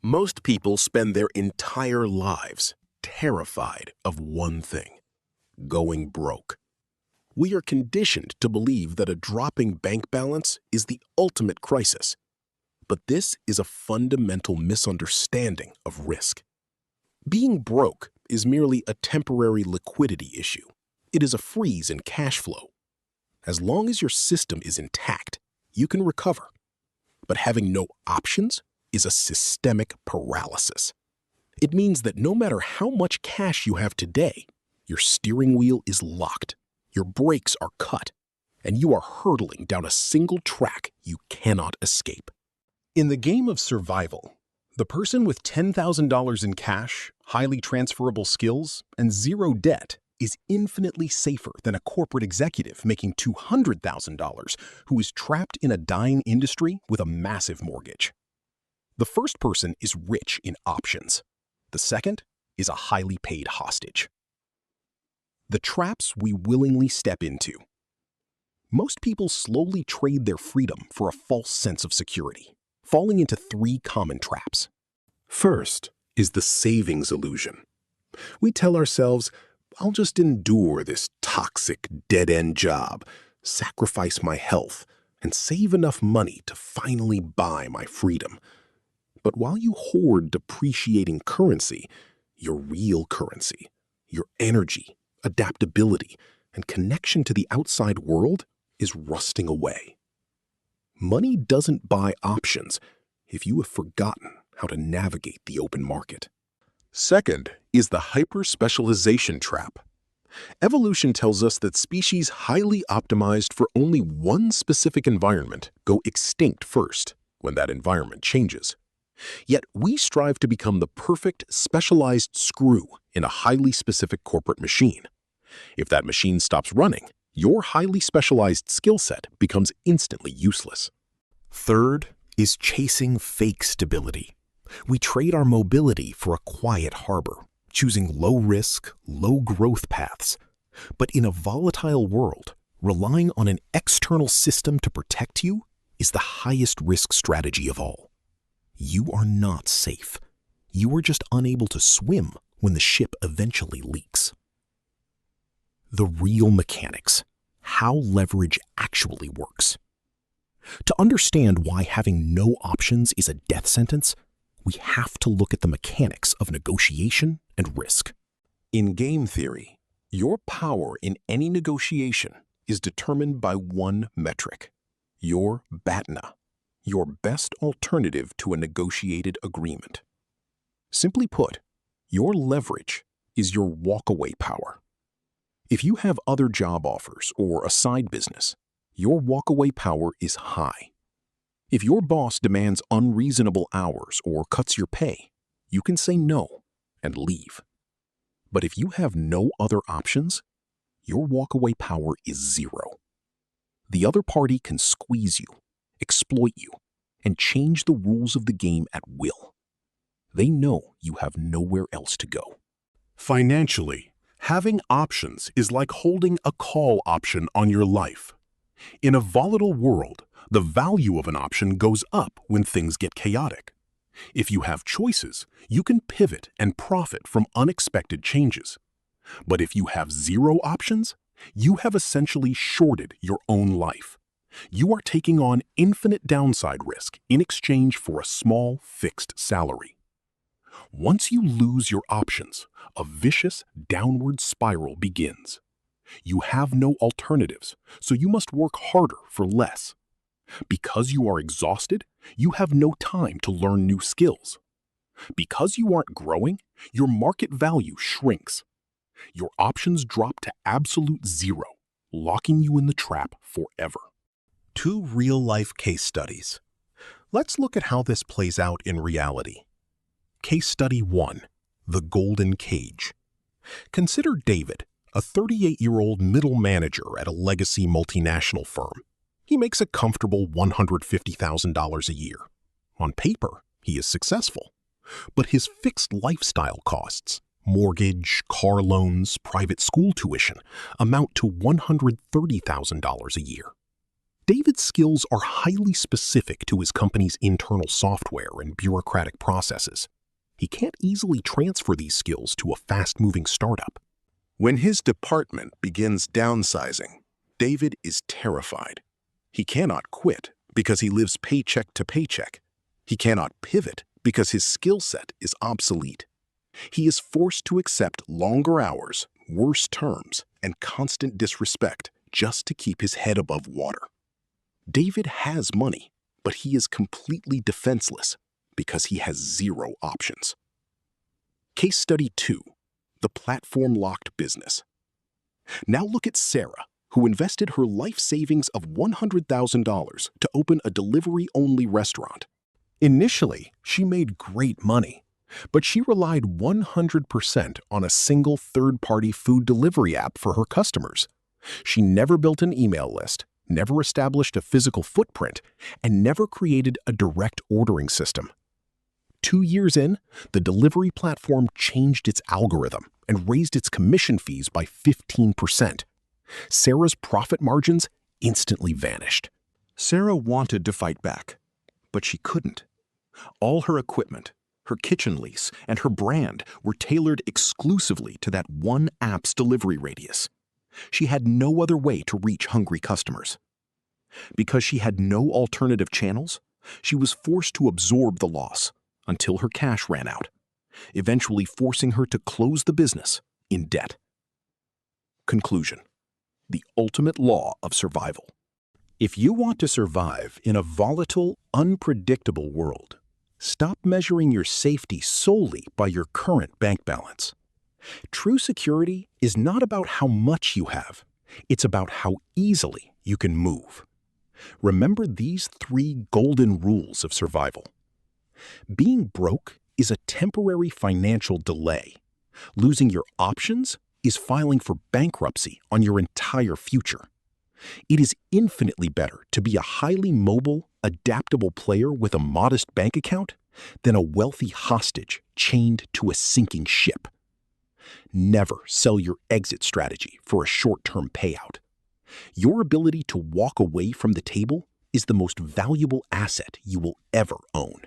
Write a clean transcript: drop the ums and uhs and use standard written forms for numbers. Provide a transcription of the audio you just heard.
Most people spend their entire lives terrified of one thing: going broke. We are conditioned to believe that a dropping bank balance is the ultimate crisis. But this is a fundamental misunderstanding of risk. Being broke is merely a temporary liquidity issue. It is a freeze in cash flow. As long as your system is intact, you can recover. But having no options is a systemic paralysis. It means that no matter how much cash you have today, your steering wheel is locked, your brakes are cut, and you are hurtling down a single track you cannot escape. In the game of survival, the person with $10,000 in cash, highly transferable skills, and zero debt is infinitely safer than a corporate executive making $200,000 who is trapped in a dying industry with a massive mortgage. The first person is rich in options. The second is a highly paid hostage. The traps we willingly step into. Most people slowly trade their freedom for a false sense of security, falling into three common traps. First is the savings illusion. We tell ourselves, I'll just endure this toxic, dead-end job, sacrifice my health, and save enough money to finally buy my freedom. But while you hoard depreciating currency, your real currency, your energy, adaptability, and connection to the outside world is rusting away. Money doesn't buy options if you have forgotten how to navigate the open market. Second is the hyper-specialization trap. Evolution tells us that species highly optimized for only one specific environment go extinct first when that environment changes. Yet we strive to become the perfect specialized screw in a highly specific corporate machine. If that machine stops running, your highly specialized skill set becomes instantly useless. Third is chasing fake stability. We trade our mobility for a quiet harbor, choosing low-risk, low-growth paths. But in a volatile world, relying on an external system to protect you is the highest risk strategy of all. You are not safe. You are just unable to swim when the ship eventually leaks. The real mechanics, how leverage actually works. To understand why having no options is a death sentence, we have to look at the mechanics of negotiation and risk. In game theory, your power in any negotiation is determined by one metric: your BATNA, your best alternative to a negotiated agreement. Simply put, your leverage is your walkaway power. If you have other job offers or a side business, your walkaway power is high. If your boss demands unreasonable hours or cuts your pay, you can say no and leave. But if you have no other options, your walkaway power is zero. The other party can squeeze you, exploit you, and change the rules of the game at will. They know you have nowhere else to go. Financially, having options is like holding a call option on your life. In a volatile world, the value of an option goes up when things get chaotic. If you have choices, you can pivot and profit from unexpected changes. But if you have zero options, you have essentially shorted your own life. You are taking on infinite downside risk in exchange for a small fixed salary. Once you lose your options, a vicious downward spiral begins. You have no alternatives, so you must work harder for less. Because you are exhausted, you have no time to learn new skills. Because you aren't growing, your market value shrinks. Your options drop to absolute zero, locking you in the trap forever. 2 real-life case studies. Let's look at how this plays out in reality. Case Study 1, The Golden Cage. Consider David, a 38-year-old middle manager at a legacy multinational firm. He makes a comfortable $150,000 a year. On paper, he is successful. But his fixed lifestyle costs, mortgage, car loans, private school tuition, amount to $130,000 a year. David's skills are highly specific to his company's internal software and bureaucratic processes. He can't easily transfer these skills to a fast-moving startup. When his department begins downsizing, David is terrified. He cannot quit because he lives paycheck to paycheck. He cannot pivot because his skill set is obsolete. He is forced to accept longer hours, worse terms, and constant disrespect just to keep his head above water. David has money, but he is completely defenseless because he has zero options. Case study 2, the platform-locked business. Now look at Sarah, who invested her life savings of $100,000 to open a delivery-only restaurant. Initially, she made great money, but she relied 100% on a single third-party food delivery app for her customers. She never built an email list, never established a physical footprint, and never created a direct ordering system. 2 years in, the delivery platform changed its algorithm and raised its commission fees by 15%. Sarah's profit margins instantly vanished. Sarah wanted to fight back, but she couldn't. All her equipment, her kitchen lease, and her brand were tailored exclusively to that one app's delivery radius. She had no other way to reach hungry customers. Because she had no alternative channels, she was forced to absorb the loss until her cash ran out, eventually forcing her to close the business in debt. Conclusion: the ultimate law of survival. If you want to survive in a volatile, unpredictable world, stop measuring your safety solely by your current bank balance. True security is not about how much you have. It's about how easily you can move. Remember these 3 golden rules of survival. Being broke is a temporary financial delay. Losing your options is filing for bankruptcy on your entire future. It is infinitely better to be a highly mobile, adaptable player with a modest bank account than a wealthy hostage chained to a sinking ship. Never sell your exit strategy for a short-term payout. Your ability to walk away from the table is the most valuable asset you will ever own.